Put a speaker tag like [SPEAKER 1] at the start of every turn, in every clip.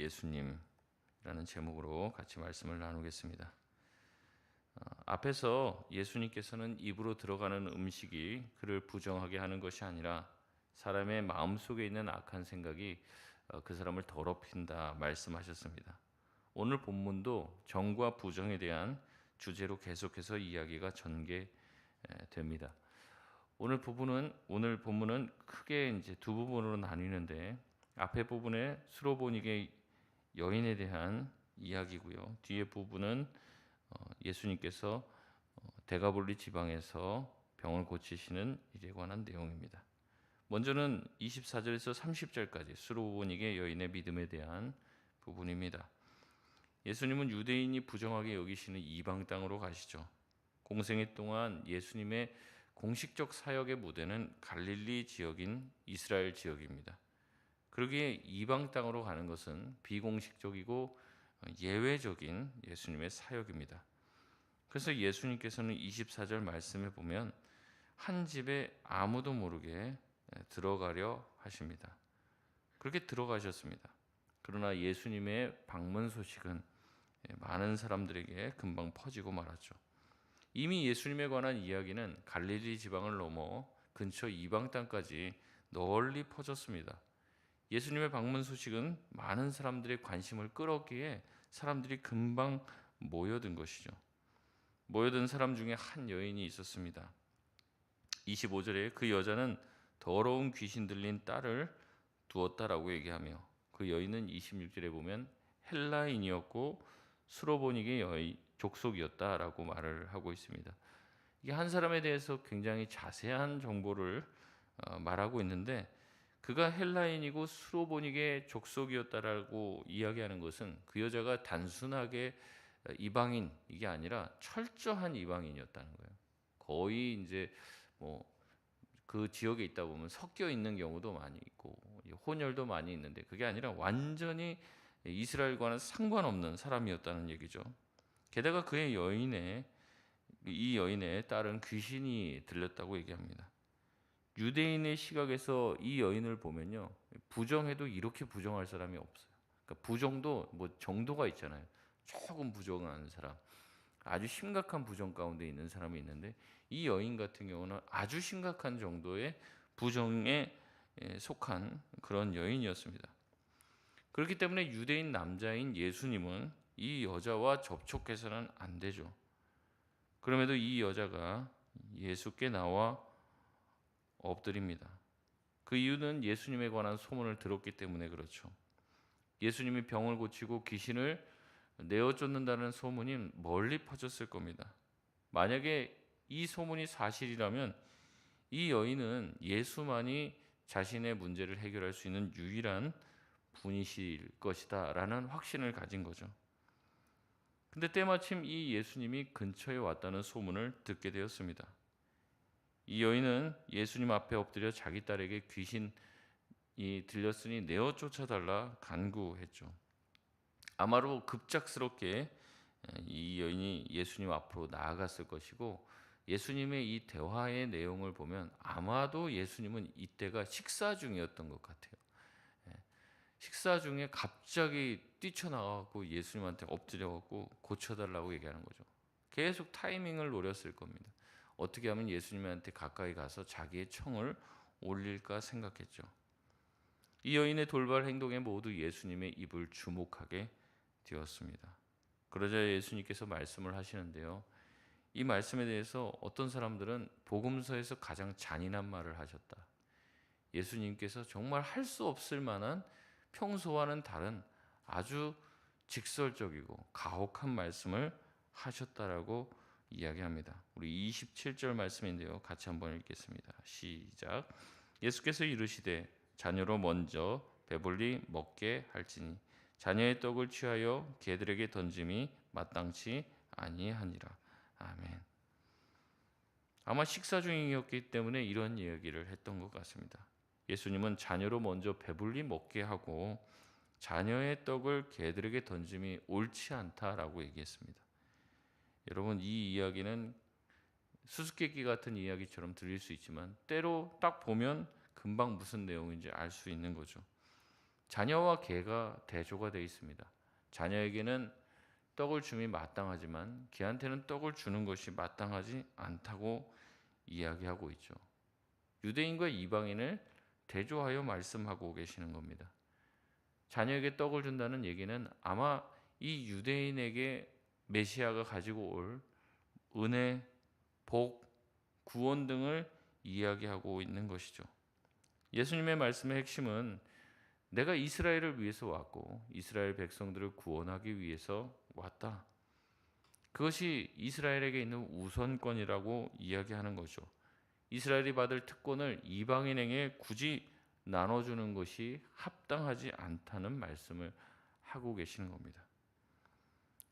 [SPEAKER 1] 예수님이라는 제목으로 같이 말씀을 나누겠습니다. 앞에서 예수님께서는 입으로 들어가는 음식이 그를 부정하게 하는 것이 아니라 사람의 마음속에 있는 악한 생각이 그 사람을 더럽힌다 말씀하셨습니다. 오늘 본문도 정과 부정에 대한 주제로 계속해서 이야기가 전개됩니다. 오늘 본문은 크게 이제 두 부분으로 나뉘는데, 앞에 부분에 수로보니게 여인에 대한 이야기고요. 뒤에 부분은 예수님께서 데가볼리 지방에서 병을 고치시는 일에 관한 내용입니다. 먼저는 24절에서 30절까지 수로보니게 여인의 믿음에 대한 부분입니다. 예수님은 유대인이 부정하게 여기시는 이방 땅으로 가시죠. 공생애 동안 예수님의 공식적 사역의 무대는 갈릴리 지역인 이스라엘 지역입니다. 그러기에 이방 땅으로 가는 것은 비공식적이고 예외적인 예수님의 사역입니다. 그래서 예수님께서는 24절 말씀에 보면 한 집에 아무도 모르게 들어가려 하십니다. 그렇게 들어가셨습니다. 그러나 예수님의 방문 소식은 많은 사람들에게 금방 퍼지고 말았죠. 이미 예수님에 관한 이야기는 갈릴리 지방을 넘어 근처 이방 땅까지 널리 퍼졌습니다. 예수님의 방문 소식은 많은 사람들의 관심을 끌었기에 사람들이 금방 모여든 것이죠. 모여든 사람 중에 한 여인이 있었습니다. 25절에 그 여자는 더러운 귀신 들린 딸을 두었다라고 얘기하며, 그 여인은 26절에 보면 헬라인이었고 수로보니게 여인 족속이었다라고 말을 하고 있습니다. 이게 한 사람에 대해서 굉장히 자세한 정보를 말하고 있는데, 그가 헬라인이고 수로보니게 족속이었다라고 이야기하는 것은 그 여자가 단순하게 이방인 이게 아니라 철저한 이방인이었다는 거예요. 거의 이제 그 지역에 있다 보면 섞여 있는 경우도 많이 있고 혼혈도 많이 있는데, 그게 아니라 완전히 이스라엘과는 상관없는 사람이었다는 얘기죠. 게다가 이 여인의 딸은 귀신이 들렸다고 얘기합니다. 유대인의 시각에서 이 여인을 보면요, 부정해도 이렇게 부정할 사람이 없어요. 그러니까 부정도 정도가 있잖아요. 조금 부정한 사람, 아주 심각한 부정 가운데 있는 사람이 있는데, 이 여인 같은 경우는 아주 심각한 정도의 부정에 속한 그런 여인이었습니다. 그렇기 때문에 유대인 남자인 예수님은 이 여자와 접촉해서는 안 되죠. 그럼에도 이 여자가 예수께 나와 엎드립니다. 그 이유는 예수님에 관한 소문을 들었기 때문에 그렇죠. 예수님이 병을 고치고 귀신을 내어쫓는다는 소문이 멀리 퍼졌을 겁니다. 만약에 이 소문이 사실이라면 이 여인은 예수만이 자신의 문제를 해결할 수 있는 유일한 분이실 것이다 라는 확신을 가진 거죠. 근데 때마침 이 예수님이 근처에 왔다는 소문을 듣게 되었습니다. 이 여인은 예수님 앞에 엎드려 자기 딸에게 귀신이 들렸으니 내어 쫓아달라 간구했죠. 아마도 급작스럽게 이 여인이 예수님 앞으로 나아갔을 것이고, 예수님의 이 대화의 내용을 보면 아마도 예수님은 이때가 식사 중이었던 것 같아요. 식사 중에 갑자기 뛰쳐나가고 예수님한테 엎드려갖고 고쳐달라고 얘기하는 거죠. 계속 타이밍을 노렸을 겁니다. 어떻게 하면 예수님한테 가까이 가서 자기의 청을 올릴까 생각했죠. 이 여인의 돌발 행동에 모두 예수님의 입을 주목하게 되었습니다. 그러자 예수님께서 말씀을 하시는데요, 이 말씀에 대해서 어떤 사람들은 복음서에서 가장 잔인한 말을 하셨다, 예수님께서 정말 할 수 없을 만한 평소와는 다른 아주 직설적이고 가혹한 말씀을 하셨다라고 이야기합니다. 우리 27절 말씀인데요, 같이 한번 읽겠습니다. 시작. 예수께서 이르시되 자녀로 먼저 배불리 먹게 할지니 자녀의 떡을 취하여 개들에게 던짐이 마땅치 아니하니라. 아멘. 아마 식사 중이었기 때문에 이런 이야기를 했던 것 같습니다. 예수님은 자녀로 먼저 배불리 먹게 하고 자녀의 떡을 개들에게 던짐이 옳지 않다라고 얘기했습니다. 여러분, 이 이야기는 수수께끼 같은 이야기처럼 들릴 수 있지만 때로 딱 보면 금방 무슨 내용인지 알 수 있는 거죠. 자녀와 개가 대조가 되어 있습니다. 자녀에게는 떡을 줌이 마땅하지만 개한테는 떡을 주는 것이 마땅하지 않다고 이야기하고 있죠. 유대인과 이방인을 대조하여 말씀하고 계시는 겁니다. 자녀에게 떡을 준다는 얘기는 아마 이 유대인에게 메시아가 가지고 올 은혜, 복, 구원 등을 이야기하고 있는 것이죠. 예수님의 말씀의 핵심은 내가 이스라엘을 위해서 왔고 이스라엘 백성들을 구원하기 위해서 왔다. 그것이 이스라엘에게 있는 우선권이라고 이야기하는 거죠. 이스라엘이 받을 특권을 이방인에게 굳이 나눠주는 것이 합당하지 않다는 말씀을 하고 계시는 겁니다.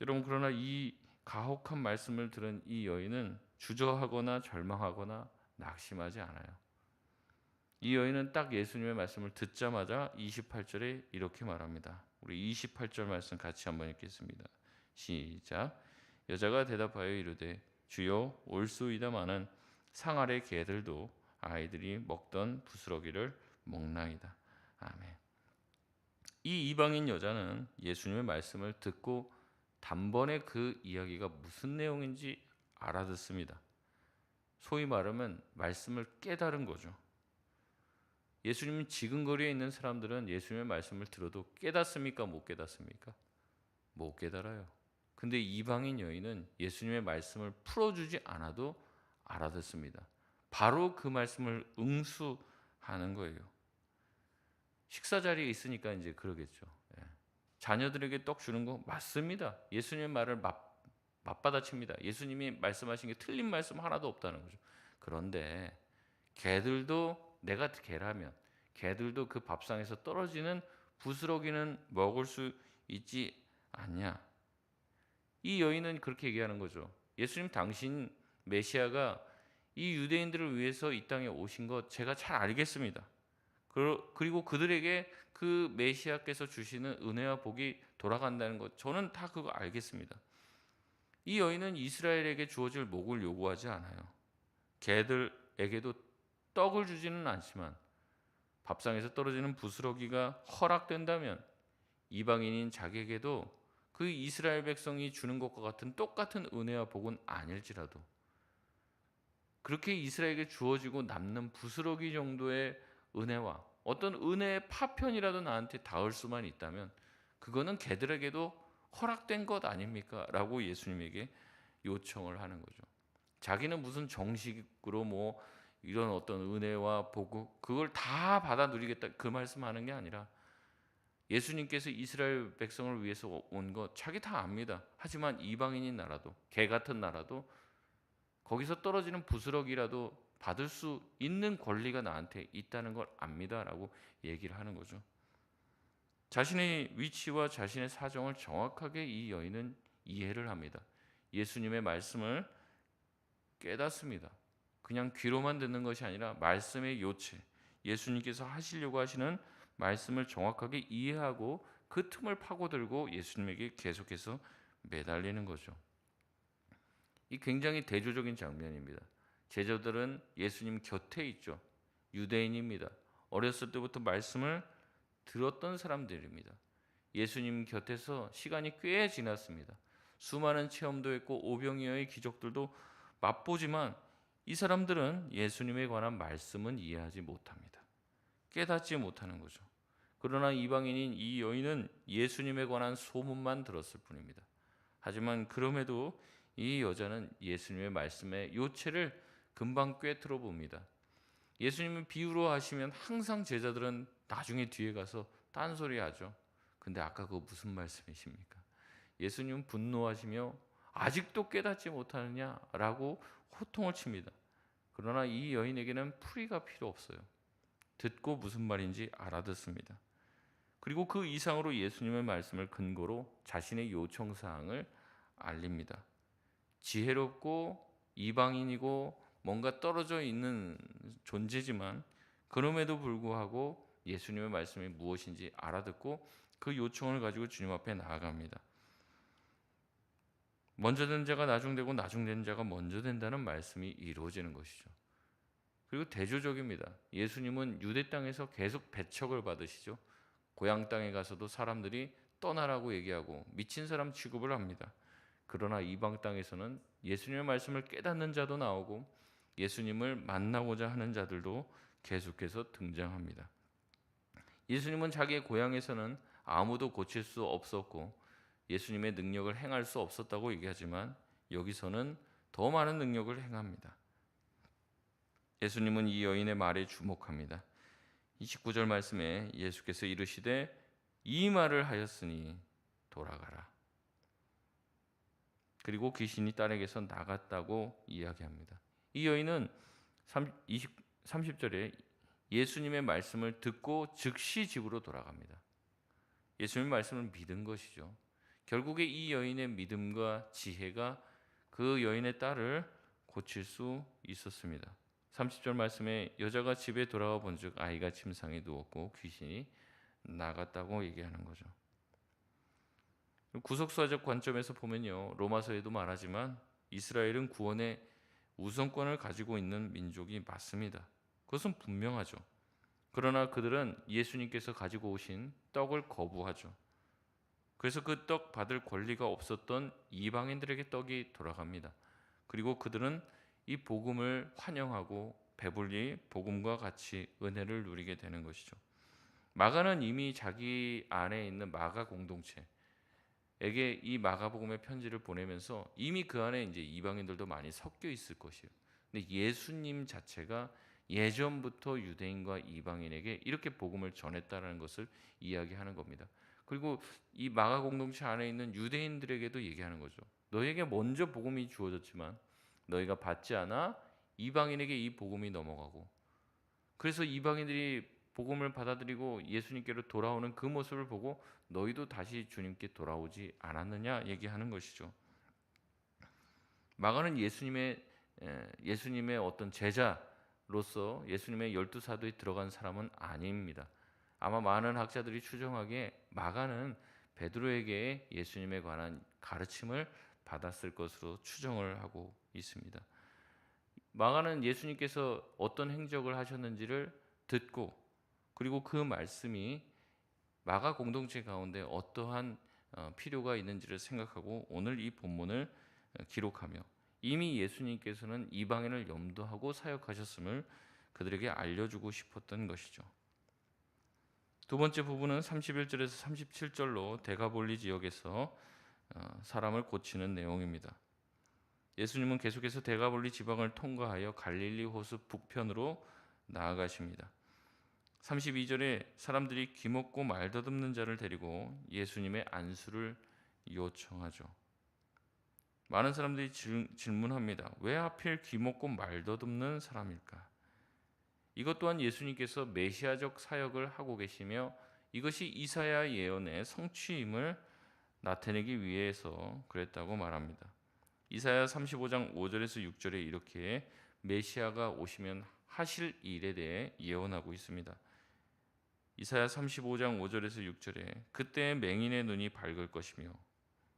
[SPEAKER 1] 여러분, 그러나 이 가혹한 말씀을 들은 이 여인은 주저하거나 절망하거나 낙심하지 않아요. 이 여인은 딱 예수님의 말씀을 듣자마자 28절에 이렇게 말합니다. 우리 28절 말씀 같이 한번 읽겠습니다. 시작. 여자가 대답하여 이르되 주여 올소이다마는 상 아래 개들도 아이들이 먹던 부스러기를 먹나이다. 아멘. 이 이방인 여자는 예수님의 말씀을 듣고 단번에 그 이야기가 무슨 내용인지 알아듣습니다. 소위 말하면 말씀을 깨달은 거죠. 예수님 지근거리에 있는 사람들은 예수님의 말씀을 들어도 깨닫습니까? 못 깨닫습니까? 못 깨달아요. 근데 이방인 여인은 예수님의 말씀을 풀어주지 않아도 알아듣습니다. 바로 그 말씀을 응수하는 거예요. 식사 자리에 있으니까 이제 그러겠죠. 예. 자녀들에게 떡 주는 거 맞습니다. 예수님의 말을 맞받아칩니다. 예수님이 말씀하신 게 틀린 말씀 하나도 없다는 거죠. 그런데 개들도, 내가 개라면 개들도 그 밥상에서 떨어지는 부스러기는 먹을 수 있지 않냐. 이 여인은 그렇게 얘기하는 거죠. 예수님, 당신 메시아가 이 유대인들을 위해서 이 땅에 오신 것 제가 잘 알겠습니다. 그리고 그들에게 그 메시아께서 주시는 은혜와 복이 돌아간다는 것 저는 다 그거 알겠습니다. 이 여인은 이스라엘에게 주어질 목을 요구하지 않아요. 개들에게도 떡을 주지는 않지만 밥상에서 떨어지는 부스러기가 허락된다면 이방인인 자기에게도 그 이스라엘 백성이 주는 것과 같은 똑같은 은혜와 복은 아닐지라도 그렇게 이스라엘에게 주어지고 남는 부스러기 정도의 은혜와 어떤 은혜의 파편이라도 나한테 닿을 수만 있다면 그거는 개들에게도 허락된 것 아닙니까? 라고 예수님에게 요청을 하는 거죠. 자기는 무슨 정식으로 뭐 이런 어떤 은혜와 복 그걸 다 받아 누리겠다 그 말씀하는 게 아니라 예수님께서 이스라엘 백성을 위해서 온 것 자기 다 압니다. 하지만 이방인인 나라도 개 같은 나라도 거기서 떨어지는 부스러기라도 받을 수 있는 권리가 나한테 있다는 걸 압니다라고 얘기를 하는 거죠. 자신의 위치와 자신의 사정을 정확하게 이 여인은 이해를 합니다. 예수님의 말씀을 깨닫습니다. 그냥 귀로만 듣는 것이 아니라 말씀의 요체, 예수님께서 하시려고 하시는 말씀을 정확하게 이해하고 그 틈을 파고들고 예수님에게 계속해서 매달리는 거죠. 이 굉장히 대조적인 장면입니다. 제자들은 예수님 곁에 있죠. 유대인입니다. 어렸을 때부터 말씀을 들었던 사람들입니다. 예수님 곁에서 시간이 꽤 지났습니다. 수많은 체험도 했고 오병이어의 기적들도 맛보지만 이 사람들은 예수님에 관한 말씀은 이해하지 못합니다. 깨닫지 못하는 거죠. 그러나 이방인인 이 여인은 예수님에 관한 소문만 들었을 뿐입니다. 하지만 그럼에도 이 여자는 예수님의 말씀의 요체를 금방 꿰뚫어 봅니다. 예수님은 비유로 하시면 항상 제자들은 나중에 뒤에 가서 딴소리 하죠. 근데 아까 그거 무슨 말씀이십니까? 예수님은 분노하시며 아직도 깨닫지 못하느냐라고 호통을 칩니다. 그러나 이 여인에게는 풀이가 필요 없어요. 듣고 무슨 말인지 알아듣습니다. 그리고 그 이상으로 예수님의 말씀을 근거로 자신의 요청사항을 알립니다. 지혜롭고 이방인이고 뭔가 떨어져 있는 존재지만 그럼에도 불구하고 예수님의 말씀이 무엇인지 알아듣고 그 요청을 가지고 주님 앞에 나아갑니다. 먼저 된 자가 나중되고 나중된 자가 먼저 된다는 말씀이 이루어지는 것이죠. 그리고 대조적입니다. 예수님은 유대 땅에서 계속 배척을 받으시죠. 고향 땅에 가서도 사람들이 떠나라고 얘기하고 미친 사람 취급을 합니다. 그러나 이방 땅에서는 예수님의 말씀을 깨닫는 자도 나오고 예수님을 만나고자 하는 자들도 계속해서 등장합니다. 예수님은 자기의 고향에서는 아무도 고칠 수 없었고 예수님의 능력을 행할 수 없었다고 얘기하지만 여기서는 더 많은 능력을 행합니다. 예수님은 이 여인의 말에 주목합니다. 29절 말씀에 예수께서 이르시되 이 말을 하였으니 돌아가라. 그리고 귀신이 딸에게서 나갔다고 이야기합니다. 이 여인은 30절에 예수님의 말씀을 듣고 즉시 집으로 돌아갑니다. 예수님의 말씀을 믿은 것이죠. 결국에 이 여인의 믿음과 지혜가 그 여인의 딸을 고칠 수 있었습니다. 30절 말씀에 여자가 집에 돌아와 본즉 아이가 침상에 누웠고 귀신이 나갔다고 얘기하는 거죠. 구속사적 관점에서 보면요, 로마서에도 말하지만 이스라엘은 구원의 우선권을 가지고 있는 민족이 맞습니다. 그것은 분명하죠. 그러나 그들은 예수님께서 가지고 오신 떡을 거부하죠. 그래서 그 떡 받을 권리가 없었던 이방인들에게 떡이 돌아갑니다. 그리고 그들은 이 복음을 환영하고 배불리 복음과 같이 은혜를 누리게 되는 것이죠. 마가는 이미 자기 안에 있는 마가 공동체에게 이 마가복음의 편지를 보내면서 이미 그 안에 이제 이방인들도 많이 섞여 있을 것이에요. 근데 예수님 자체가 예전부터 유대인과 이방인에게 이렇게 복음을 전했다는 것을 이야기하는 겁니다. 그리고 이 마가 공동체 안에 있는 유대인들에게도 얘기하는 거죠. 너에게 먼저 복음이 주어졌지만 너희가 받지 않아 이방인에게 이 복음이 넘어가고, 그래서 이방인들이 복음을 받아들이고 예수님께로 돌아오는 그 모습을 보고 너희도 다시 주님께 돌아오지 않았느냐 얘기하는 것이죠. 마가는 예수님의 어떤 제자로서 예수님의 12사도에 들어간 사람은 아닙니다. 아마 많은 학자들이 추정하기에 마가는 베드로에게 예수님에 관한 가르침을 받았을 것으로 추정을 하고 있습니다. 마가는 예수님께서 어떤 행적을 하셨는지를 듣고 그리고 그 말씀이 마가 공동체 가운데 어떠한 필요가 있는지를 생각하고 오늘 이 본문을 기록하며 이미 예수님께서는 이방인을 염두하고 사역하셨음을 그들에게 알려주고 싶었던 것이죠. 두 번째 부분은 31절에서 37절로 데가볼리 지역에서 사람을 고치는 내용입니다. 예수님은 계속해서 데가볼리 지방을 통과하여 갈릴리 호수 북편으로 나아가십니다. 32절에 사람들이 귀먹고 말더듬는 자를 데리고 예수님의 안수를 요청하죠. 많은 사람들이 질문합니다. 왜 하필 귀먹고 말더듬는 사람일까? 이것 또한 예수님께서 메시아적 사역을 하고 계시며 이것이 이사야 예언의 성취임을 나타내기 위해서 그랬다고 말합니다. 이사야 35장 5절에서 6절에 이렇게 메시아가 오시면 하실 일에 대해 예언하고 있습니다. 이사야 35장 5절에서 6절에 그때 맹인의 눈이 밝을 것이며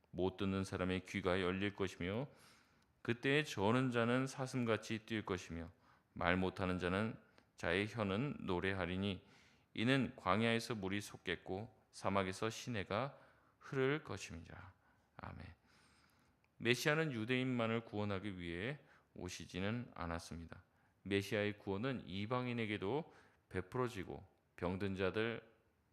[SPEAKER 1] 못 듣는 사람의 귀가 열릴 것이며 그때에 저는 자는 사슴같이 뛸 것이며 말 못하는 자의 혀는 노래하리니 이는 광야에서 물이 솟겠고 사막에서 시내가 흐를 것임이라. 아멘. 메시아는 유대인만을 구원하기 위해 오시지는 않았습니다. 메시아의 구원은 이방인에게도 베풀어지고 병든 자들,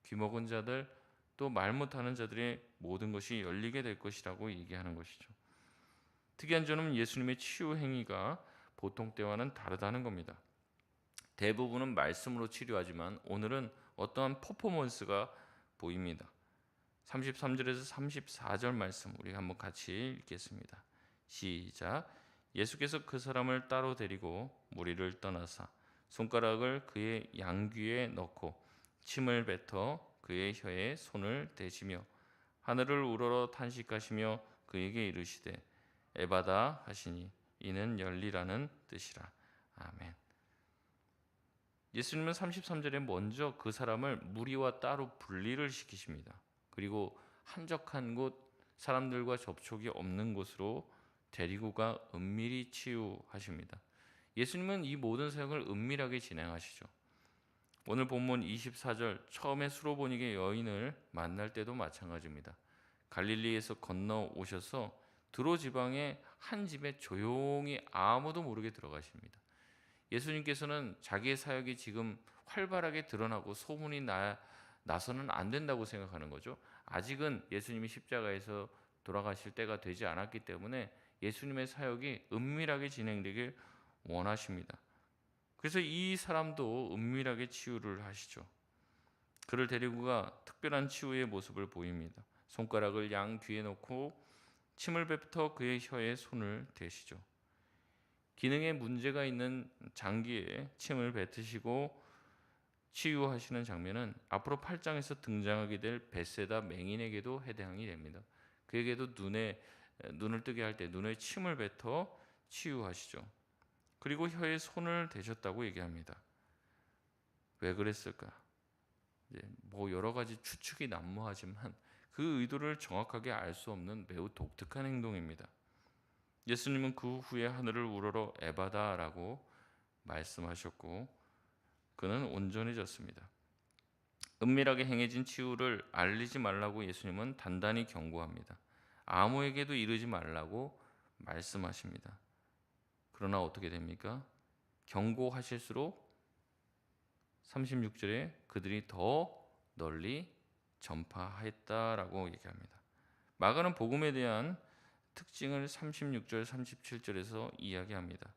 [SPEAKER 1] 귀먹은 자들, 또 말 못하는 자들의 모든 것이 열리게 될 것이라고 얘기하는 것이죠. 특이한 점은 예수님의 치유 행위가 보통 때와는 다르다는 겁니다. 대부분은 말씀으로 치료하지만 오늘은 어떠한 퍼포먼스가 보입니다. 33절에서 34절 말씀 우리 한번 같이 읽겠습니다. 시작. 예수께서 그 사람을 따로 데리고 무리를 떠나사 손가락을 그의 양귀에 넣고 침을 뱉어 그의 혀에 손을 대시며 하늘을 우러러 탄식하시며 그에게 이르시되 에바다 하시니 이는 열리라는 뜻이라. 아멘. 예수님은 33절에 먼저 그 사람을 무리와 따로 분리를 시키십니다. 그리고 한적한 곳, 사람들과 접촉이 없는 곳으로 데리고 가 은밀히 치유하십니다. 예수님은 이 모든 사역을 은밀하게 진행하시죠. 오늘 본문 24절 처음에 수로보니게 여인을 만날 때도 마찬가지입니다. 갈릴리에서 건너오셔서 두로 지방의 한 집에 조용히 아무도 모르게 들어가십니다. 예수님께서는 자기의 사역이 지금 활발하게 드러나고 소문이 나서는 안 된다고 생각하는 거죠. 아직은 예수님이 십자가에서 돌아가실 때가 되지 않았기 때문에 예수님의 사역이 은밀하게 진행되길 원하십니다. 그래서 이 사람도 은밀하게 치유를 하시죠. 그를 데리고 가 특별한 치유의 모습을 보입니다. 손가락을 양 귀에 놓고 침을 뱉어 그의 혀에 손을 대시죠. 기능에 문제가 있는 장기에 침을 뱉으시고 치유하시는 장면은 앞으로 8장에서 등장하게 될 벳세다 맹인에게도 해당이 됩니다. 그에게도 눈을 뜨게 할 때 눈에 침을 뱉어 치유하시죠. 그리고 혀에 손을 대셨다고 얘기합니다. 왜 그랬을까? 뭐 여러 가지 추측이 난무하지만 그 의도를 정확하게 알 수 없는 매우 독특한 행동입니다. 예수님은 그 후에 하늘을 우러러 에바다라고 말씀하셨고 그는 온전해졌습니다. 은밀하게 행해진 치유를 알리지 말라고 예수님은 단단히 경고합니다. 아무에게도 이르지 말라고 말씀하십니다. 그러나 어떻게 됩니까? 경고하실수록 36절에 그들이 더 널리 전파했다라고 얘기합니다. 마가는 복음에 대한 특징을 36절, 37절에서 이야기합니다.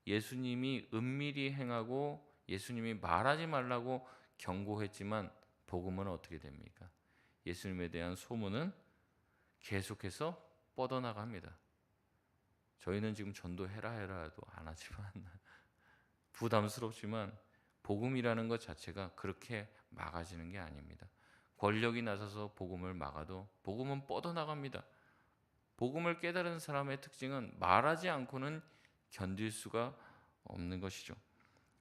[SPEAKER 1] 예수님이 은밀히 행하고 예수님이 말하지 말라고 경고했지만 복음은 어떻게 됩니까? 예수님에 대한 소문은 계속해서 뻗어나갑니다. 저희는 지금 전도해라 해라도 안 하지만 부담스럽지만 복음이라는 것 자체가 그렇게 막아지는 게 아닙니다. 권력이 나서서 복음을 막아도 복음은 뻗어나갑니다. 복음을 깨달은 사람의 특징은 말하지 않고는 견딜 수가 없는 것이죠.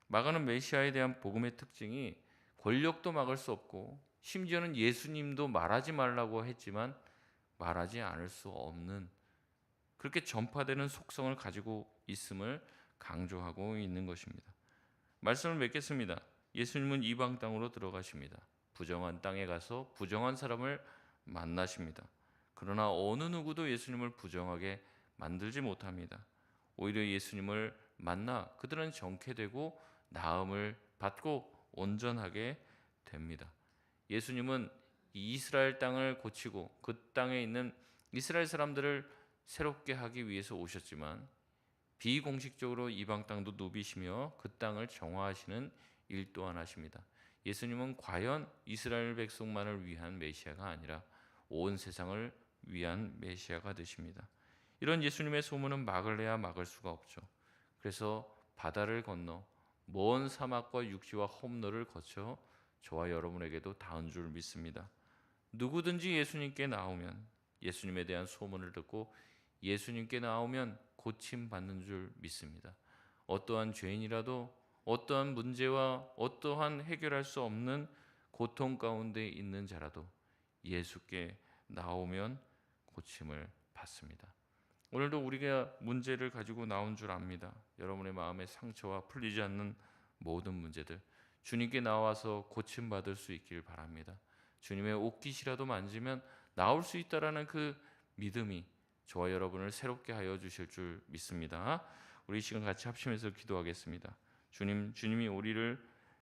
[SPEAKER 1] 마가는 메시아에 대한 복음의 특징이 권력도 막을 수 없고 심지어는 예수님도 말하지 말라고 했지만 말하지 않을 수 없는 그렇게 전파되는 속성을 가지고 있음을 강조하고 있는 것입니다. 말씀을 맺겠습니다. 예수님은 이방 땅으로 들어가십니다. 부정한 땅에 가서 부정한 사람을 만나십니다. 그러나 어느 누구도 예수님을 부정하게 만들지 못합니다. 오히려 예수님을 만나 그들은 정케되고 나음을 받고 온전하게 됩니다. 예수님은 이스라엘 땅을 고치고 그 땅에 있는 이스라엘 사람들을 새롭게 하기 위해서 오셨지만 비공식적으로 이방 땅도 누비시며 그 땅을 정화하시는 일 또한 하십니다. 예수님은 과연 이스라엘 백성만을 위한 메시아가 아니라 온 세상을 위한 메시아가 되십니다. 이런 예수님의 소문은 막을래야 막을 수가 없죠. 그래서 바다를 건너 먼 사막과 육지와 험로를 거쳐 저와 여러분에게도 닿은 줄 믿습니다. 누구든지 예수님께 나오면 예수님에 대한 소문을 듣고 예수님께 나오면 고침받는 줄 믿습니다. 어떠한 죄인이라도 어떠한 문제와 어떠한 해결할 수 없는 고통 가운데 있는 자라도 예수께 나오면 고침을 받습니다. 오늘도 우리가 문제를 가지고 나온 줄 압니다. 여러분의 마음의 상처와 풀리지 않는 모든 문제들 주님께 나와서 고침받을 수 있길 바랍니다. 주님의 옷깃이라도 만지면 나올 수 있다라는 그 믿음이 저와 여러분을 새롭게 하여 주실 줄 믿습니다. 우리 이 시간 같이 합심해서 기도하겠습니다. 주님이 우리를